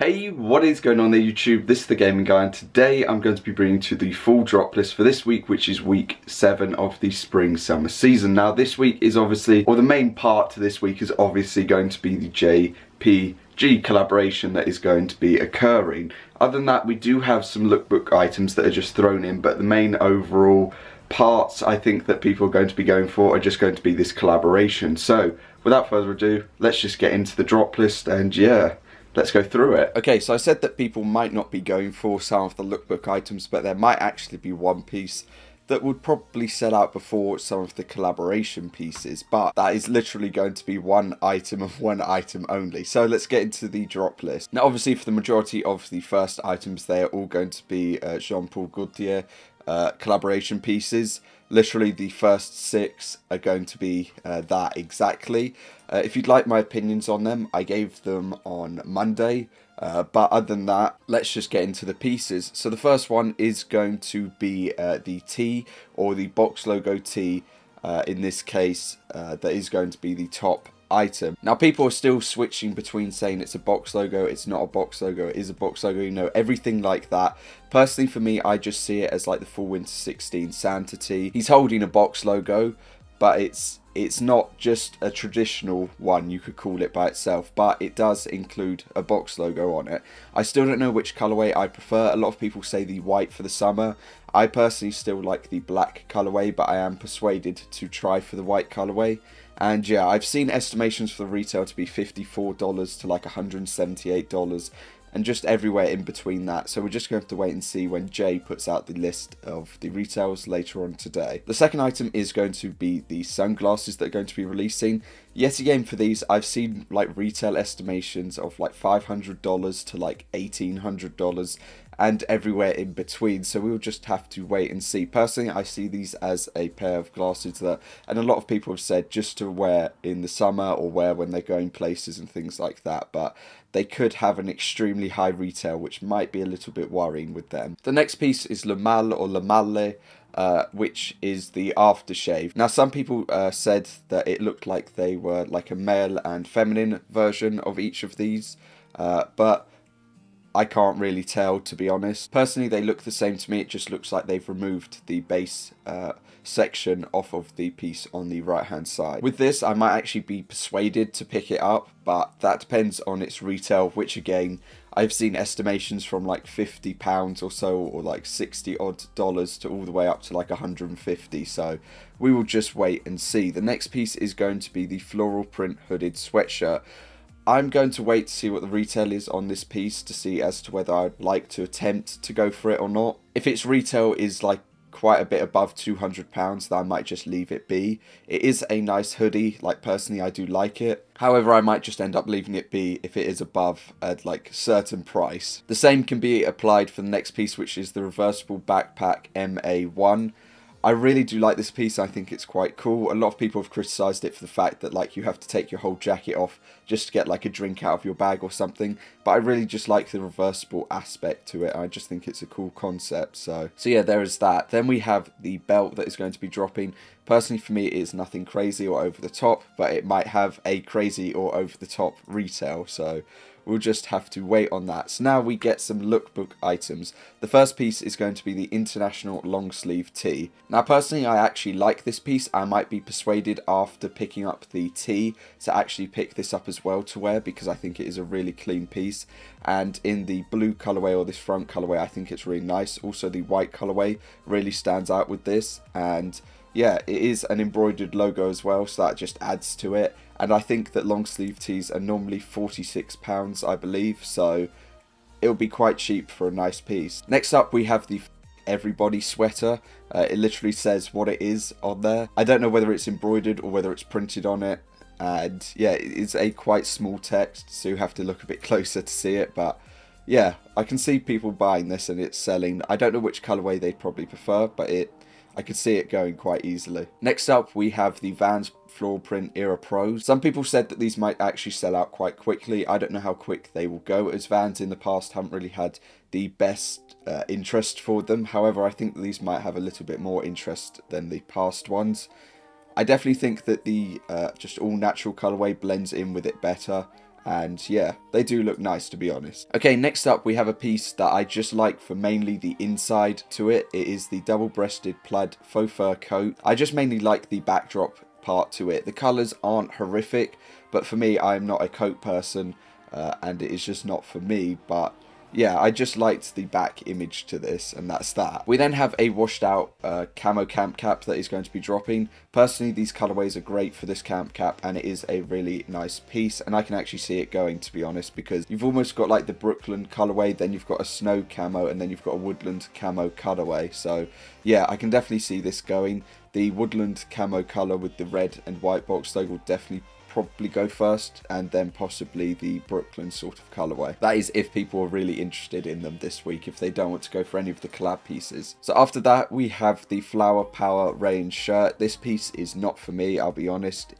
Hey, what is going on there YouTube? This is the Gaming Guy, and today I'm going to be bringing to the full drop list for this week, which is week 7 of the spring summer season. Now this week is obviously, or the main part to this week is obviously going to be the JPG collaboration that is going to be occurring. Other than that, we do have some lookbook items that are just thrown in, but the main overall parts I think that people are going to be going for are just going to be this collaboration. So without further ado, let's just get into the drop list and yeah, let's go through it. Okay, so I said that people might not be going for some of the lookbook items, but there might actually be one piece that would probably sell out before some of the collaboration pieces, but that is literally going to be one item of one item only. So let's get into the drop list. Now obviously for the majority of the first items, they are all going to be Jean-Paul Gaultier collaboration pieces. Literally the first 6 are going to be that exactly. If you'd like my opinions on them, I gave them on Monday. But other than that, let's just get into the pieces. So the first one is going to be the tee, or the box logo tee. In this case, that is going to be the top item. Now people are still switching between saying it's a box logo, it's not a box logo, it is a box logo, you know, everything like that. Personally for me, I just see it as like the Fall Winter 16 Santa tee. He's holding a box logo, but it's not just a traditional one, you could call it by itself, but it does include a box logo on it. I still don't know which colorway I prefer. A lot of people say the white for the summer. I personally still like the black colorway, but I am persuaded to try for the white colorway. And yeah, I've seen estimations for the retail to be $54 to like $178, and just everywhere in between that. So we're just going to have to wait and see when Jay puts out the list of the retails later on today. The second item is going to be the sunglasses that are going to be releasing. Yet again, for these, I've seen like retail estimations of like $500 to like $1,800 and everywhere in between. So we'll just have to wait and see. Personally, I see these as a pair of glasses that, and a lot of people have said just to wear in the summer or wear when they're going places and things like that. But they could have an extremely high retail, which might be a little bit worrying with them. The next piece is Le Mal or Le Malle, which is the aftershave. Now some people said that it looked like they were like a male and feminine version of each of these, but I can't really tell, to be honest. Personally, they look the same to me. It just looks like they've removed the base section off of the piece on the right hand side. With this, I might actually be persuaded to pick it up, but that depends on its retail, which again, I've seen estimations from like £50 or so, or like $60 odd to all the way up to like 150. So we will just wait and see. The next piece is going to be the floral print hooded sweatshirt. I'm going to wait to see what the retail is on this piece to see as to whether I'd like to attempt to go for it or not. If its retail is like quite a bit above £200, then I might just leave it be. It is a nice hoodie, like personally I do like it. However, I might just end up leaving it be if it is above at like a certain price. The same can be applied for the next piece, which is the reversible backpack MA1. I really do like this piece. I think it's quite cool. A lot of people have criticised it for the fact that like you have to take your whole jacket off just to get like a drink out of your bag or something. But I really just like the reversible aspect to it. I just think it's a cool concept. So yeah, there is that. Then we have the belt that is going to be dropping. Personally, for me, it is nothing crazy or over the top, but it might have a crazy or over the top retail. So we'll just have to wait on that. So now we get some lookbook items. The first piece is going to be the International Long Sleeve Tee. Now personally, I actually like this piece. I might be persuaded after picking up the tee to actually pick this up as well to wear, because I think it is a really clean piece. And in the blue colorway, or this front colorway, I think it's really nice. Also the white colorway really stands out with this, and yeah, it is an embroidered logo as well, so that just adds to it. And I think that long sleeve tees are normally £46, I believe, so it'll be quite cheap for a nice piece. Next up, we have the Everybody sweater. It literally says what it is on there. I don't know whether it's embroidered or whether it's printed on it. And yeah, it's a quite small text, so you have to look a bit closer to see it. But yeah, I can see people buying this and it's selling. I don't know which colorway they'd probably prefer, but I could see it going quite easily. Next up, we have the Vans Floral Print Era Pros. Some people said that these might actually sell out quite quickly. I don't know how quick they will go, as Vans in the past haven't really had the best interest for them. However, I think that these might have a little bit more interest than the past ones. I definitely think that the just all natural colorway blends in with it better. And yeah, they do look nice, to be honest. Okay, next up we have a piece that I just like for mainly the inside to it. It is the double-breasted plaid faux fur coat. I just mainly like the backdrop part to it. The colours aren't horrific, but for me, I'm not a coat person, and it is just not for me. But yeah, I just liked the back image to this, and that's that. We then have a washed out camo camp cap that is going to be dropping. Personally, these colorways are great for this camp cap, and it is a really nice piece, and I can actually see it going, to be honest, because you've almost got like the Brooklyn colorway, then you've got a snow camo, and then you've got a woodland camo colorway. So yeah, I can definitely see this going. The woodland camo color with the red and white box logo will definitely probably go first, and then possibly the Brooklyn sort of colorway. That is if people are really interested in them this week, if they don't want to go for any of the collab pieces. So after that, we have the Flower Power range shirt. This piece is not for me, I'll be honest.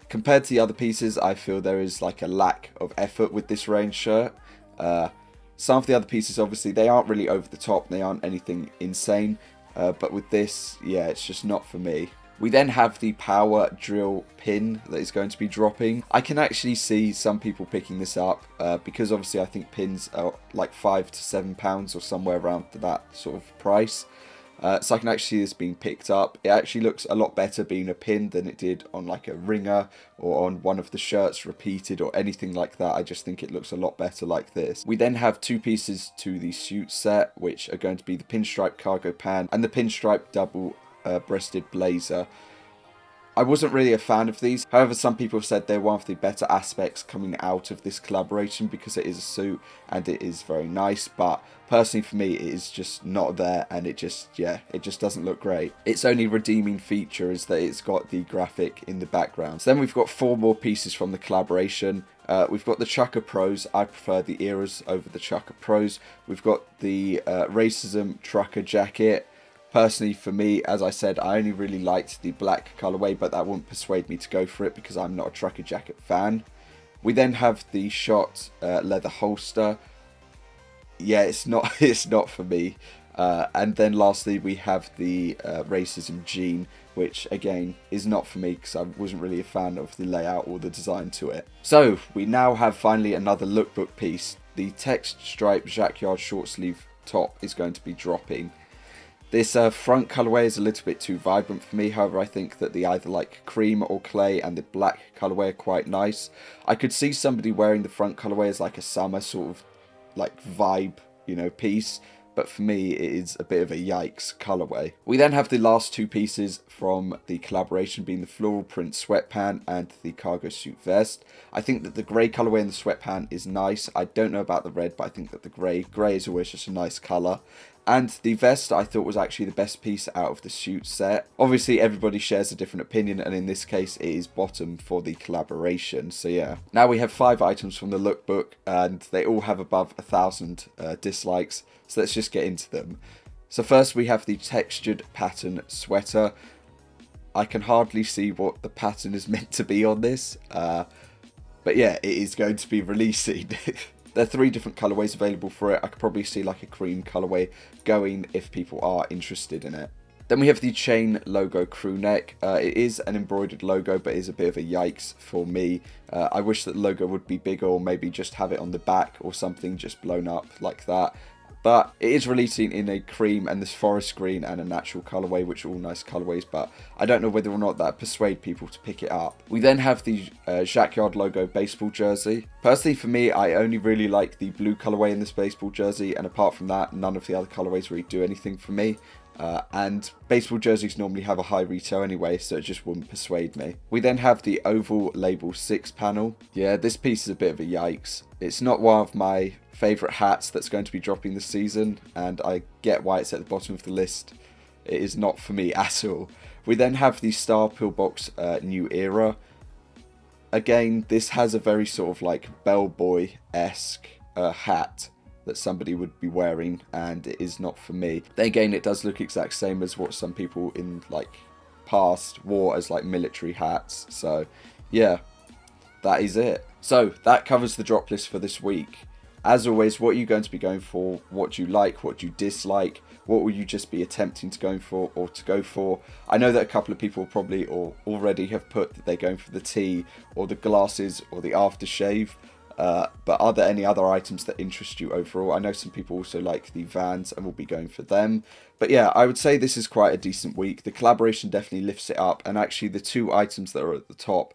Compared to the other pieces, I feel there is like a lack of effort with this range shirt. Some of the other pieces, obviously, they aren't really over the top, they aren't anything insane, but with this, yeah, it's just not for me. We then have the power drill pin that is going to be dropping. I can actually see some people picking this up because obviously I think pins are like £5 to £7 or somewhere around that sort of price. So I can actually see this being picked up. It actually looks a lot better being a pin than it did on like a ringer or on one of the shirts repeated or anything like that. I just think it looks a lot better like this. We then have two pieces to the suit set, which are going to be the pinstripe cargo pant and the pinstripe double breasted blazer. I wasn't really a fan of these. However, some people have said they're one of the better aspects coming out of this collaboration because it is a suit and it is very nice. But personally for me, it is just not there, and it just doesn't look great. Its only redeeming feature is that it's got the graphic in the background. So then we've got 4 more pieces from the collaboration. We've got the Chucker Pros. I prefer the Eras over the Chucker Pros. We've got the Racism Trucker Jacket. Personally, for me, as I said, I only really liked the black colorway, but that wouldn't persuade me to go for it because I'm not a trucker jacket fan. We then have the Shot leather holster. Yeah, it's not for me. And then lastly, we have the Racism jean, which again is not for me because I wasn't really a fan of the layout or the design to it. So we now have finally another lookbook piece. The text stripe jacquard short sleeve top is going to be dropping. This front colourway is a little bit too vibrant for me. However, I think that the either like cream or clay and the black colourway are quite nice. I could see somebody wearing the front colourway as like a summer sort of like vibe, you know, piece. But for me, it is a bit of a yikes colourway. We then have the last 2 pieces from the collaboration being the floral print sweatpant and the cargo suit vest. I think that the grey colourway in the sweatpant is nice. I don't know about the red, but I think that the grey is always just a nice colour. And the vest I thought was actually the best piece out of the suit set. Obviously everybody shares a different opinion, and in this case it is bottom for the collaboration, so yeah. Now we have 5 items from the lookbook, and they all have above 1,000 dislikes, so let's just get into them. So first we have the textured pattern sweater. I can hardly see what the pattern is meant to be on this, but yeah, it is going to be releasing. There are 3 different colourways available for it. I could probably see like a cream colourway going if people are interested in it. Then we have the chain logo crew neck. It is an embroidered logo, but it is a bit of a yikes for me. I wish that the logo would be bigger, or maybe just have it on the back or something just blown up like that. But it is releasing in a cream and this forest green and a natural colourway, which are all nice colourways, but I don't know whether or not that persuade people to pick it up. We then have the Jacquard logo baseball jersey. Personally for me, I only really like the blue colourway in this baseball jersey, and apart from that, none of the other colourways really do anything for me. And baseball jerseys normally have a high retail anyway, so it just wouldn't persuade me. We then have the oval label 6 panel. Yeah, this piece is a bit of a yikes. It's not one of my favourite hats that's going to be dropping this season, and I get why it's at the bottom of the list. It is not for me at all. We then have the Star Pillbox New Era. Again, this has a very sort of like bellboy-esque hat that somebody would be wearing, and it is not for me. Then again, it does look exact same as what some people in like past wore as like military hats. So yeah, that is it. So that covers the drop list for this week. As always, what are you going to be going for? What do you like? What do you dislike? What will you just be attempting to go for or to go for? I know that a couple of people probably or already have put that they're going for the tee or the glasses or the aftershave. But are there any other items that interest you overall? I know some people also like the Vans and will be going for them. But yeah, I would say this is quite a decent week. The collaboration definitely lifts it up. And actually the two items that are at the top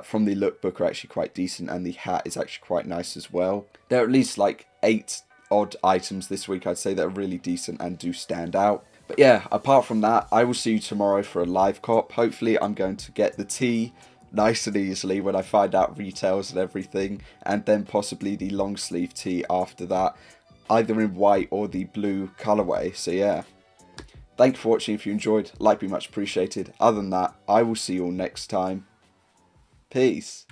from the lookbook are actually quite decent. And the hat is actually quite nice as well. There are at least like 8 odd items this week, I'd say, that are really decent and do stand out. But yeah, apart from that, I will see you tomorrow for a live cop. Hopefully I'm going to get the tee nice and easily when I find out retails and everything, and then possibly the long sleeve tee after that, either in white or the blue colorway. So yeah, thank you for watching. If you enjoyed, like, be much appreciated. Other than that, I will see you all next time. Peace.